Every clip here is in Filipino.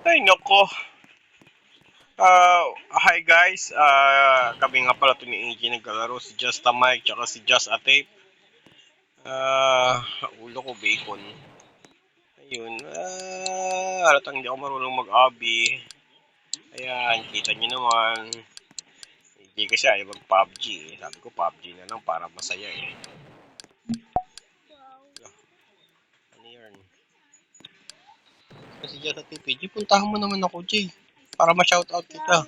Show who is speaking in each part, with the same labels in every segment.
Speaker 1: Ay, nako. Hi guys. Kami nga pala ito ni AJ naglalaro. Si Just a Mike, tsaka si Just a Tape. Ulo ko bacon. Ayun. Halatang hindi ako marunong mag-abi. Ayan, kita nyo naman. AJ kasi ayaw mag-PUBG. Sabi ko PUBG na lang para masaya eh. Ano yun? Kasi Just a Tape, AJ, puntahan mo naman ako, Jay. Para ma-shoutout kita.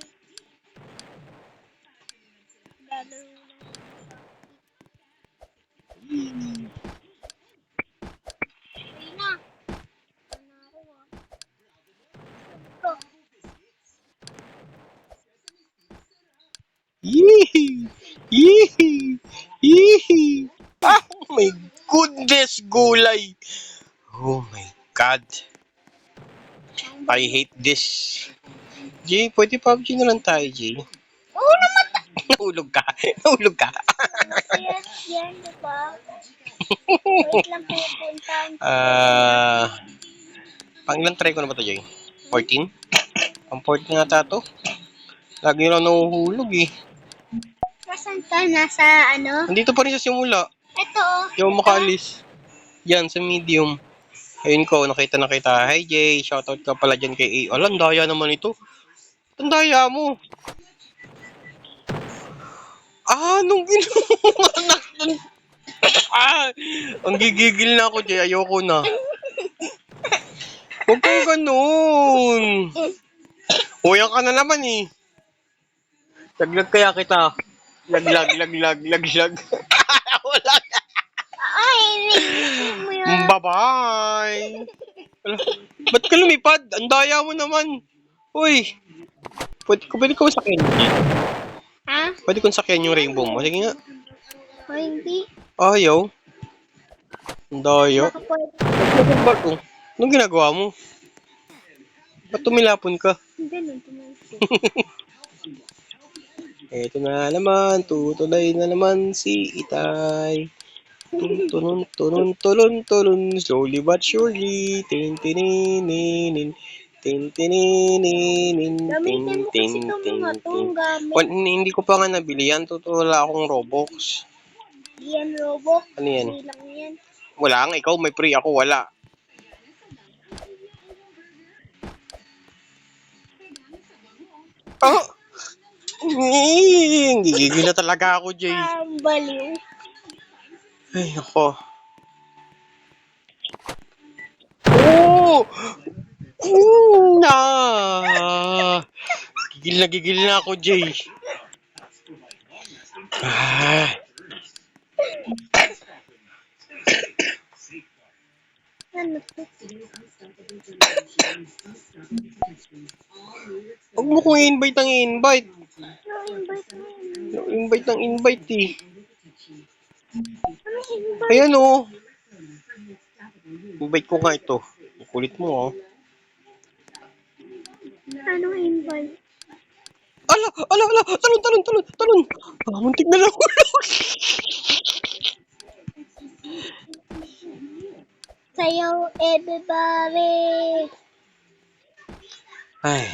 Speaker 1: Yee! Yee! Yee! Oh my goodness, gulay! Oh my God. I hate this. Jay, pwede PUBG na lang tayo, Jay.
Speaker 2: Oo naman.
Speaker 1: Nahulog ka. Nahulog ka.
Speaker 2: Yan, diba? Wait lang po puntahan.
Speaker 1: Pangilang try ko na ba ito, Jay? 14? Ang 14 nga tato. Lagi lang nahuhulog eh.
Speaker 2: Nasaan ka? Nasa ano?
Speaker 1: Nandito pa rin sa simula.
Speaker 2: Ito oh.
Speaker 1: Yung makalis. Yan, sa medium. Ayun ko, nakita na kita. Hi Jay, shoutout ka pala dyan kay A. Alam, daya naman ito. Ang daya mo. Nung ginawa na. Ang gigigil na ako, Jay. Ayoko na. Huwag kang ganun. Uyang ka na naman eh. Laglag kaya kita. Laglag. Wala.
Speaker 2: Ay, mo yan.
Speaker 1: Bye-bye. Ba't ka lumipad? Ang daya mo naman. Uy. Pwede ko sakyan.
Speaker 2: Ha?
Speaker 1: Pwede kong sakyan yung rainbow mo. Sige nga.
Speaker 2: O hindi?
Speaker 1: Ayaw. Ang daya.
Speaker 2: Baka pwede.
Speaker 1: Ba't oh? Anong ginagawa mo? Ba't tumilapon ka?
Speaker 2: Ganun, tumalsik.
Speaker 1: Eto na naman. Tutulay na naman si Itay. Tulun. Slowly but surely. Tintininin.
Speaker 2: Gamitin mo kasi itong mga itong gamit.
Speaker 1: Hindi ko pa nga nabili yan. Wala akong Robux.
Speaker 2: Yan, Robok.
Speaker 1: Ano yan?
Speaker 2: Hindi lang yan.
Speaker 1: Wala nga. Ikaw may free. Ako wala. Gigigil na talaga ako, Jay.
Speaker 2: Baliw.
Speaker 1: Ay, ako. Gigil na ako, Jay.
Speaker 2: Ano to?
Speaker 1: Huwag mo kong invite ng invite.
Speaker 2: No-invite mo yun.
Speaker 1: Invite ng invite eh.
Speaker 2: Ano invite?
Speaker 1: Ayan oh. Invite ko nga ito. Kulit mo oh.
Speaker 2: Ano invite?
Speaker 1: Ala! Talon! Muntik na lang hulog.
Speaker 2: Sayaw, everybody!
Speaker 1: Ay.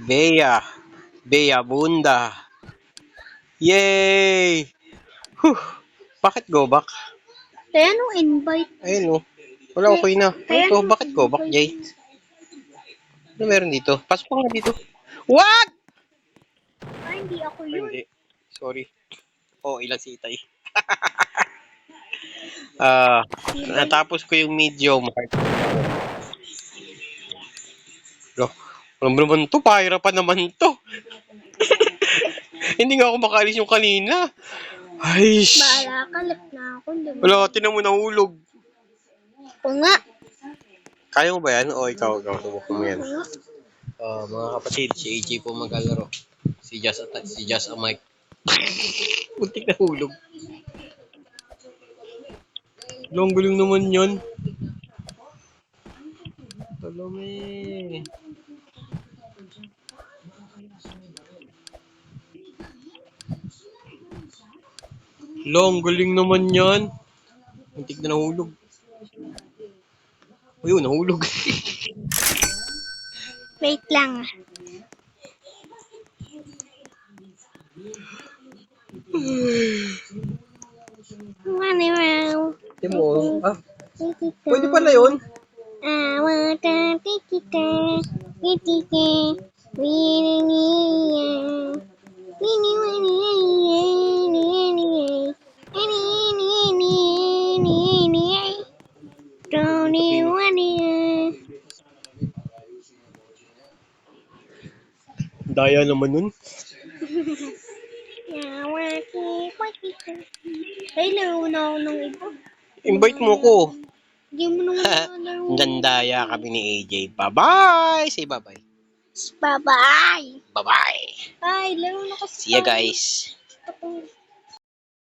Speaker 1: Bea Bunda. Yay! Bakit go back?
Speaker 2: Kaya nung invite.
Speaker 1: Ayun oh. Wala okay na. Ito, bakit go back, Jay? Ano meron dito? Pasok pa nga dito. What?
Speaker 2: Ay, hindi ako yun.
Speaker 1: Hindi. Sorry. Ilang si Itay. Natapos ko yung medium heart. Alam mo naman to, pahirapan naman to. Hindi nga ako makaalis yung kanina. Ay,
Speaker 2: Baala ka, left na ako.
Speaker 1: wala, tinan mo nahulog.
Speaker 2: O nga.
Speaker 1: Kaya mo ba yan? O ikaw, subukan mo yan.
Speaker 2: O nga.
Speaker 1: Mga kapatid, si AJ po maglalaro. Si Just a Mike. Muntik na hulog. Ang galing naman yan. Talame. Ang galing naman yan. Muntik na nahulog. Uy, nahulog.
Speaker 2: Wait lang. Money round.
Speaker 1: Timo, pwede pala yun.
Speaker 2: Awata tikita. Tikita. Winnie. Winnie, Winnie. Tony, Winnie.
Speaker 1: Daya naman nun.
Speaker 2: Ay, laro na ako ng iba.
Speaker 1: Invite mo ko.
Speaker 2: Hindi mo naman nalaro.
Speaker 1: Gandaya kami ni AJ. Bye-bye! Say bye-bye.
Speaker 2: Bye-bye!
Speaker 1: Bye-bye.
Speaker 2: Ay, laro na kasi
Speaker 1: See ya guys.
Speaker 2: tayo.